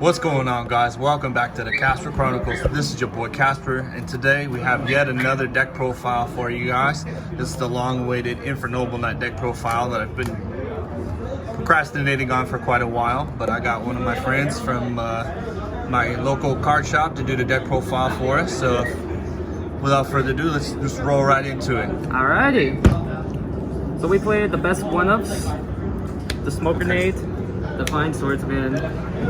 What's going on, guys? Welcome back to the Casper Chronicles. This is your boy Casper, and today we have yet another deck profile for you guys. This is the long-awaited Infernoble Nut deck profile that I've been procrastinating on for quite a while, but I got one of my friends from my local card shop to do the deck profile for us. So without further ado, let's just roll right into it. Alrighty. So we played the best one-ups, the Smoke Grenade, the Fine Swordsman,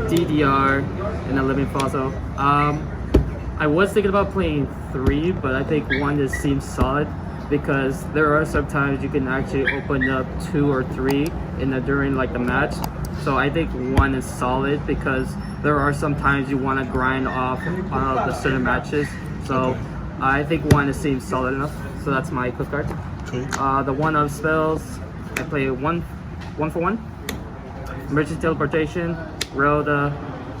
DDR, and the Living Fossil. I was thinking about playing 3, but I think 1 just seems solid because there are some times you can actually open up 2 or 3 during like the match. So I think 1 is solid because there are some times you want to grind off the certain matches. So I think 1 seems solid enough. So that's my equip card. Cool. The one-up spells, I play one for one. Emergency Teleportation, Rhoda,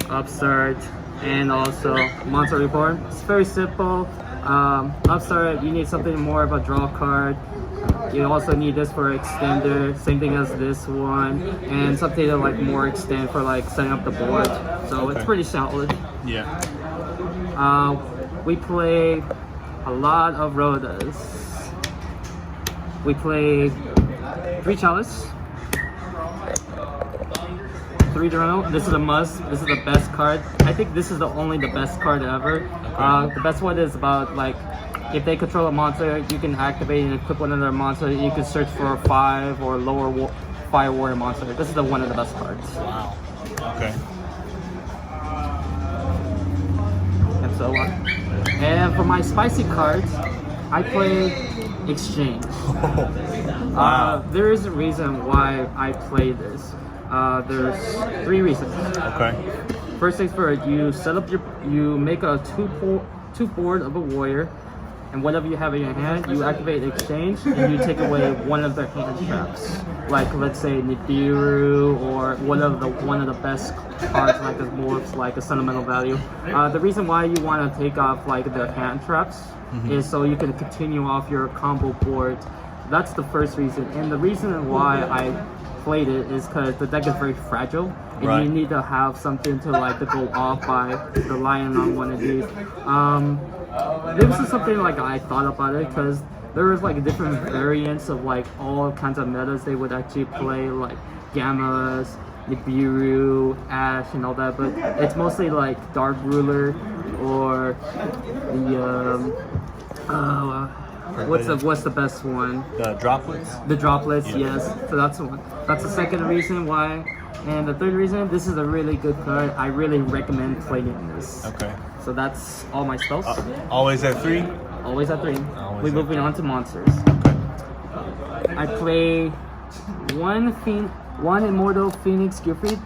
Upstart, and also Monster Reborn. It's very simple. Upstart, you need something more of a draw card. You also need this for extender, same thing as this one, and something to like more extend for like setting up the board. So it's pretty solid. Yeah. We play a lot of Rhodas. We play 3 Chalice, 3 Drano. This is a must. This is the best card. I think this is the best card ever. The best one is about like if they control a monster, you can activate and equip one of their monster. You can search for a 5 or lower Fire Warrior monster. This is one of the best cards. Wow. Okay. And so on. And for my spicy cards, I play Exchange. Wow. There is a reason why I play this. There's 3 reasons. Okay. First things first, you set up you make a 2 board of a warrior, and whatever you have in your hand, you activate Exchange, and you take away one of their hand traps. Like let's say Nibiru or one of the best cards like a morphs, like a sentimental value. The reason why you want to take off like their hand traps is so you can continue off your combo board. That's the first reason, and the reason why I played it is because the deck is very fragile, and you need to have something to like to go off by relying on one of these. This is something like I thought about it because there was like different variants of like all kinds of metas they would actually play, like Gammas, Nibiru, Ash, and all that. But it's mostly like Dark Ruler or the what's the best one? The droplets? The droplets, yes. So that's one. That's the second reason why. And the third reason, this is a really good card. I really recommend playing this. Okay. So that's all my spells. Always at 3? Always at 3. Always We're at moving 3. on to monsters. Okay. I play one Immortal Phoenix Gilfried.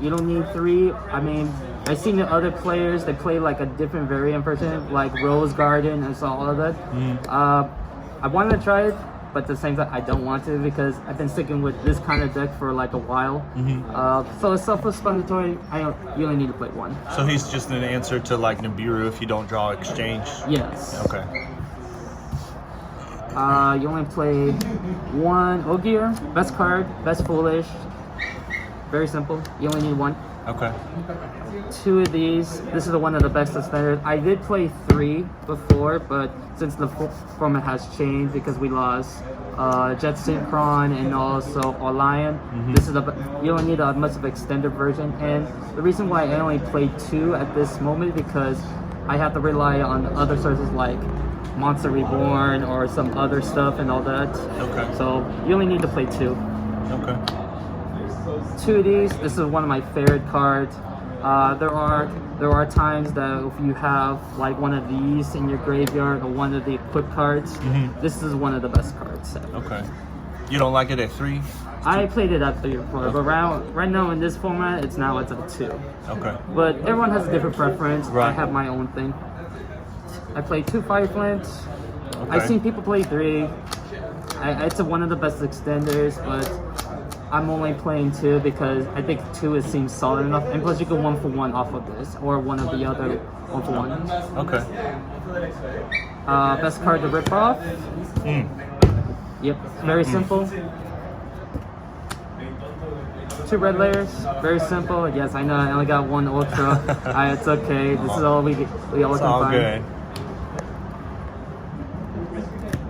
You don't need 3. I mean, I've seen the other players, they play like a different variant version, like Rose Garden and so all of that. I wanted to try it, but at the same time, I don't want to because I've been sticking with this kind of deck for like a while. So it's self-explanatory. You only need to play 1. So he's just an answer to like Nibiru if you don't draw Exchange? Yes. Okay. You only play 1 Ogier, best card, best foolish. Very simple. You only need 1. Okay. 2 of these. This is one of the best standard. I did play 3 before, but since the format has changed because we lost Jet Synchron and also Orion, this is you don't need a much of an extended version. And the reason why I only played 2 at this moment because I have to rely on other sources like Monster Reborn or some other stuff and all that. Okay. So you only need to play 2. Okay. 2 of these. This is one of my favorite cards. There are times that if you have like one of these in your graveyard or one of the equip cards, this is one of the best cards. Okay. You don't like it at 3? I played it at 3 or 4, but right now in this format, it's at 2. Okay. But everyone has a different preference. Right. I have my own thing. I play 2 Fire Flints. Okay. I've seen people play 3. It's one of the best extenders, but I'm only playing 2 because I think 2 seems solid enough, and plus you can 1 for 1 off of this, or one of the other 1 for 1. Okay. Best card to rip off. Yep, very simple. 2 red layers. Very simple. Yes, I know I only got 1 ultra. It's okay. This is all we all It's can all find. good.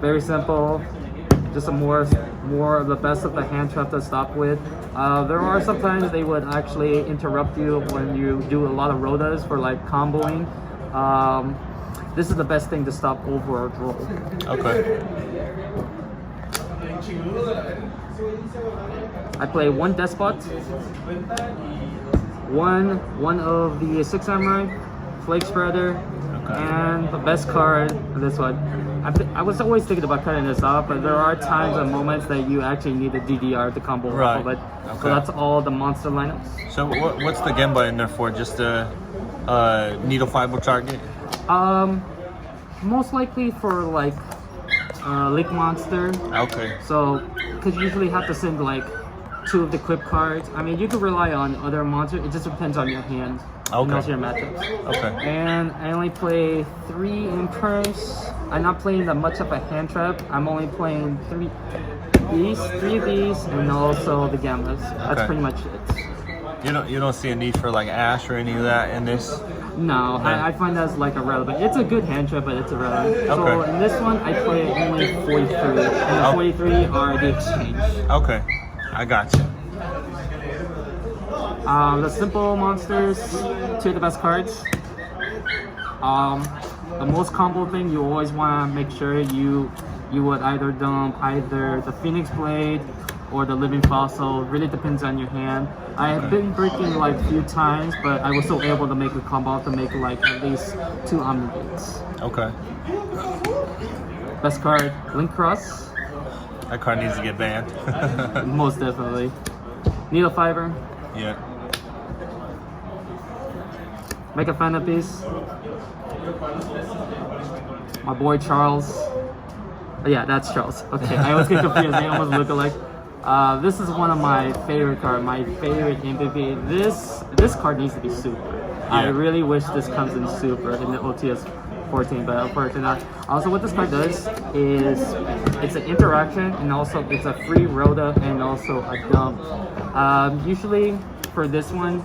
Very simple. Just a more of the best of the hand trap to stop with. There are sometimes they would actually interrupt you when you do a lot of rotas for like comboing. This is the best thing to stop overarch roll. Okay. I play 1 Despot, one of the 6 Samurai, Flake Spreader, and the best card, this one. I was always thinking about cutting this off, but there are times and moments that you actually need a DDR to combo off of it. Okay. So that's all the monster lineups. So what's the Gemba in there for? Just a needle fiber target? Most likely for like Link Monster. Okay. So, because you usually have to send like 2 of the equip cards. I mean, you can rely on other monsters. It just depends on your hand. Okay. And also your matchups. Okay. And I only play 3 Emperors. I'm not playing that much of a hand trap. I'm only playing 3 of these, and also the Gammas. That's Okay. pretty much it. You don't see a need for like Ash or any of that in this? No, I find that's like irrelevant. It's a good hand trap, but it's irrelevant. So Okay. in this one, I play only 43, and the 43 are the exchange. Okay, I got you. The simple monsters, 2 of the best cards. The most combo thing, you always want to make sure you would either dump either the Phoenix Blade or the Living Fossil. Really depends on your hand. I have been breaking like a few times, but I was still able to make a combo to make like at least 2 Omnigates. Okay. Best card, Link Cross. That card needs to get banned. Most definitely. Needle Fiber. Yeah. Make a fan piece. My boy Charles. Oh, yeah, that's Charles. Okay, I always get confused. They almost look alike. This is one of my favorite cards. My favorite MVP. This card needs to be super. I really wish this comes in super in the OTS 14, but unfortunately not. Also, what this card does is it's an interaction, and also it's a free rota and also a dump. Usually for this one,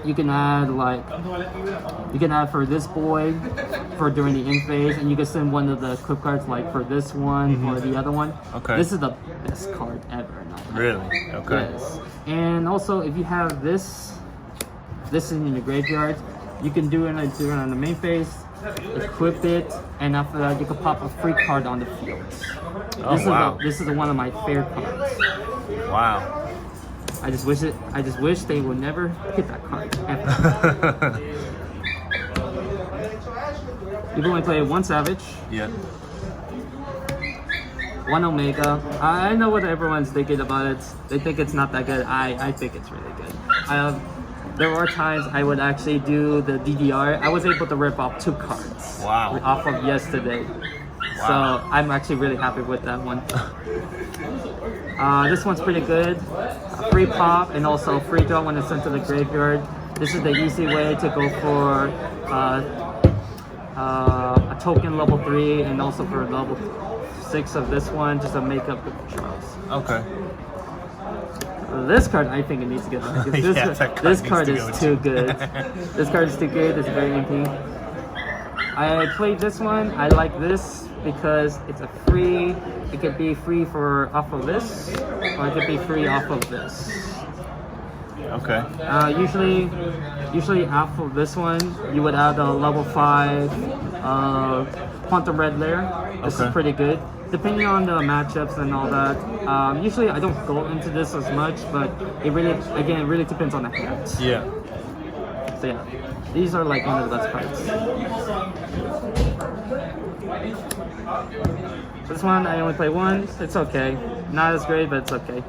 you can add for this boy for during the end phase, and you can send one of the equip cards like for this one or the other one. Okay. This is the best card ever. Really? Okay. Yes. And also, if you have this in your graveyard, you can do it on the main phase, equip it, and after that you can pop a free card on the field. Oh, wow. This is one of my favorite cards. Wow. I just wish they would never hit that card ever. You can only play 1 Savage, Yeah. 1 Omega. I know what everyone's thinking about it. They think it's not that good. I think it's really good. There are times I would actually do the DDR. I was able to rip off 2 cards. Wow. Off of yesterday. Wow. So I'm actually really happy with that one. This one's pretty good. Free pop and also free draw when it's sent to the graveyard. This is the easy way to go for a token level 3 and also for level 6 of this one just to make up the Charles. Okay. This card, I think it needs to get back. This card is too good. This card is too good. It's very MP. I played this one. I like this because it's a free. It could be free for off of this, or it could be free off of this. Okay. Usually off of this one, you would add a level 5 Quantum Red Layer. This is pretty good. Depending on the matchups and all that. Usually I don't go into this as much, but it really depends on the hands. Yeah. So yeah, these are like one of the best cards. This one I only play once. It's okay. Not as great, but it's okay.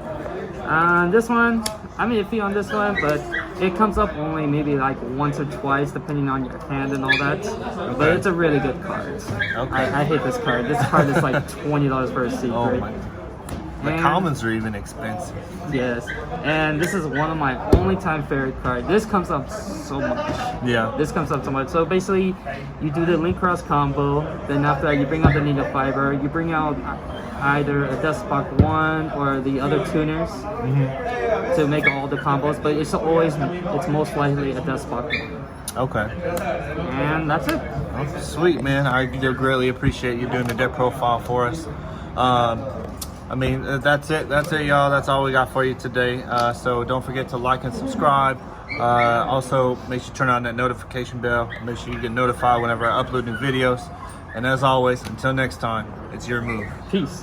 This one, I'm iffy on this one, but it comes up only maybe like once or twice depending on your hand and all that. But it's a really good card. Okay. I hate this card. This card is like $20 for a secret. Oh my. The commons are even expensive. Yes, and this is one of my only time favorite cards. This comes up so much. Yeah. This comes up so much. So basically, you do the Link Cross combo. Then after that, you bring out the Needle Fiber. You bring out either a Despot 1 or the other tuners to make all the combos, but it's most likely a Despot 1. Okay. And that's it. Oh, sweet, man. I do greatly appreciate you doing the deck profile for us. I mean, that's it. That's it, y'all. That's all we got for you today. So don't forget to like and subscribe. Also, make sure you turn on that notification bell. Make sure you get notified whenever I upload new videos. And as always, until next time, it's your move. Peace.